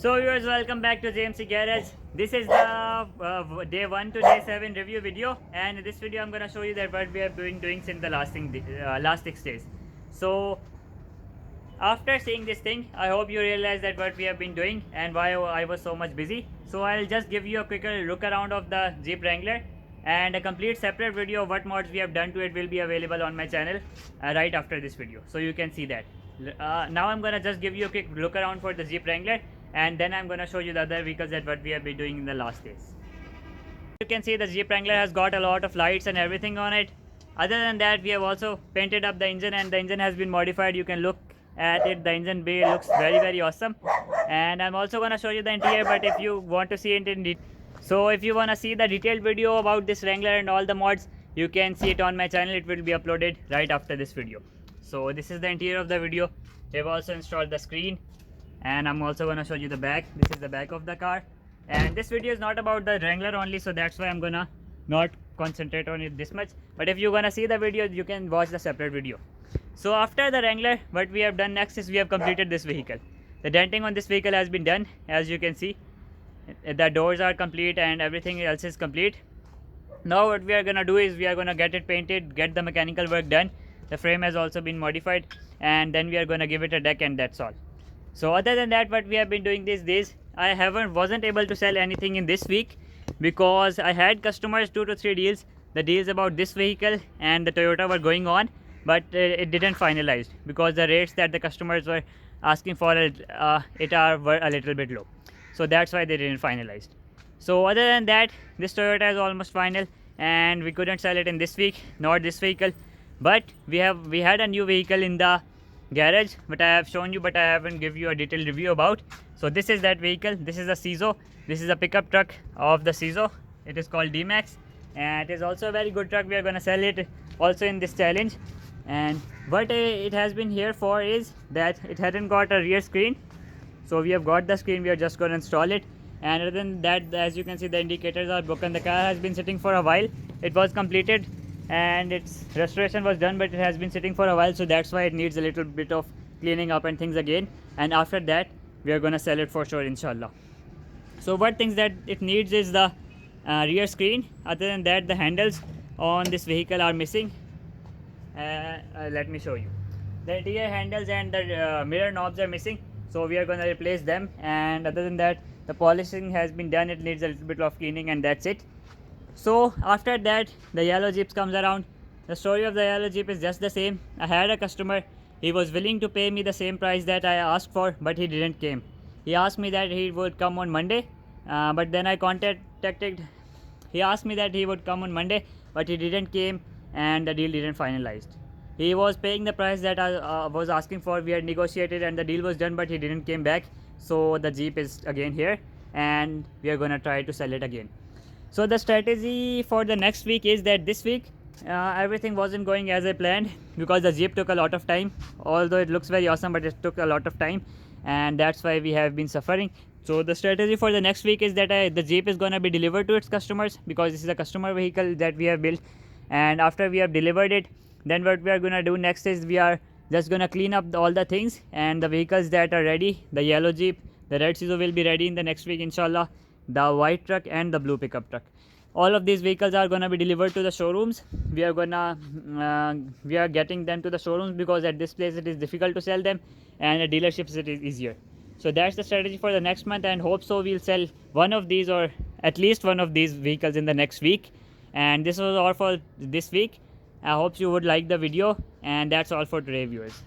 So viewers, welcome back to JMC Garage. This is the day 1 to day 7 review video, and in this video I'm gonna show you that what we have been doing since the last 6 days. So after seeing this thing, I hope you realize that what we have been doing and why I was so much busy. So I'll just give you a quick look around of the Jeep Wrangler, and a complete separate video of what mods we have done to it will be available on my channel right after this video, so you can see that. Now I'm gonna just give you a quick look around for the Jeep Wrangler, and then I'm gonna show you the other vehicles that what we have been doing in the last days. You can see the Jeep Wrangler has got a lot of lights and everything on it. Other than that, we have also painted up the engine, and the engine has been modified. You can look at it. The engine bay looks very awesome, and I'm also gonna show you the interior. But if you want to see it in detail, so if you wanna see the detailed video about this Wrangler and all the mods, you can see it on my channel. It will be uploaded right after this video. So this is the interior of the video. They've also installed the screen, and I'm also gonna show you the back. This is the back of the car, and this video is not about the Wrangler only, so that's why I'm gonna not concentrate on it this much. But if you're gonna see the video, you can watch the separate video. So after the Wrangler, what we have done next is we have completed this vehicle. The denting on this vehicle has been done. As you can see, the doors are complete and everything else is complete. Now what we are gonna do is we are gonna get it painted, get the mechanical work done. The frame has also been modified, and then we are gonna give it a deck, and that's all. So other than that, what we have been doing these days, I wasn't able to sell anything in this week because I had customers 2 to 3 deals. The deals about this vehicle and the Toyota were going on, but it didn't finalize because the rates that the customers were asking for were a little bit low. So that's why they didn't finalize. So other than that, this Toyota is almost final, and we couldn't sell it in this week, not this vehicle. But we had a new vehicle in the garage, but I have shown you, but I haven't give you a detailed review about. So this is that vehicle. This is a CISO. This is a pickup truck of the CISO. It is called D-Max, and it is also a very good truck. We are gonna sell it also in this challenge. And what it has been here for is that it hadn't got a rear screen, so we have got the screen. We are just going to install it, and other than that, as you can see, the indicators are broken. The car has been sitting for a while. It was completed and its restoration was done, but it has been sitting for a while, so that's why it needs a little bit of cleaning up and things again. And after that, we are going to sell it for sure, inshallah. So what things that it needs is the rear screen. Other than that, the handles on this vehicle are missing. Let me show you. The interior handles and the mirror knobs are missing, so we are going to replace them. And other than that, the polishing has been done. It needs a little bit of cleaning, and that's it. So after that, the yellow Jeep comes around. The story of the yellow Jeep is just the same. I had a customer. He was willing to pay me the same price that I asked for, but he didn't came. He asked me that he would come on Monday, but then I contacted. He asked me that he would come on Monday, but he didn't came, and the deal didn't finalize. He was paying the price that I was asking for. We had negotiated and the deal was done, but he didn't came back. So the Jeep is again here, and we are gonna try to sell it again. So the strategy for the next week is that this week everything wasn't going as I planned because the Jeep took a lot of time. Although it looks very awesome, but it took a lot of time, and that's why we have been suffering. So the strategy for the next week is that the Jeep is gonna be delivered to its customers, because this is a customer vehicle that we have built. And after we have delivered it, then what we are gonna do next is we are just gonna clean up all the things, and the vehicles that are ready, the yellow Jeep, the red CISO will be ready in the next week, inshallah. The white truck and the blue pickup truck, all of these vehicles are gonna be delivered to the showrooms. We are getting them to the showrooms because at this place it is difficult to sell them, and at dealerships it is easier. So that's the strategy for the next month, and hope so we'll sell one of these, or at least one of these vehicles in the next week. And this was all for this week. I hope you would like the video, and that's all for today, viewers.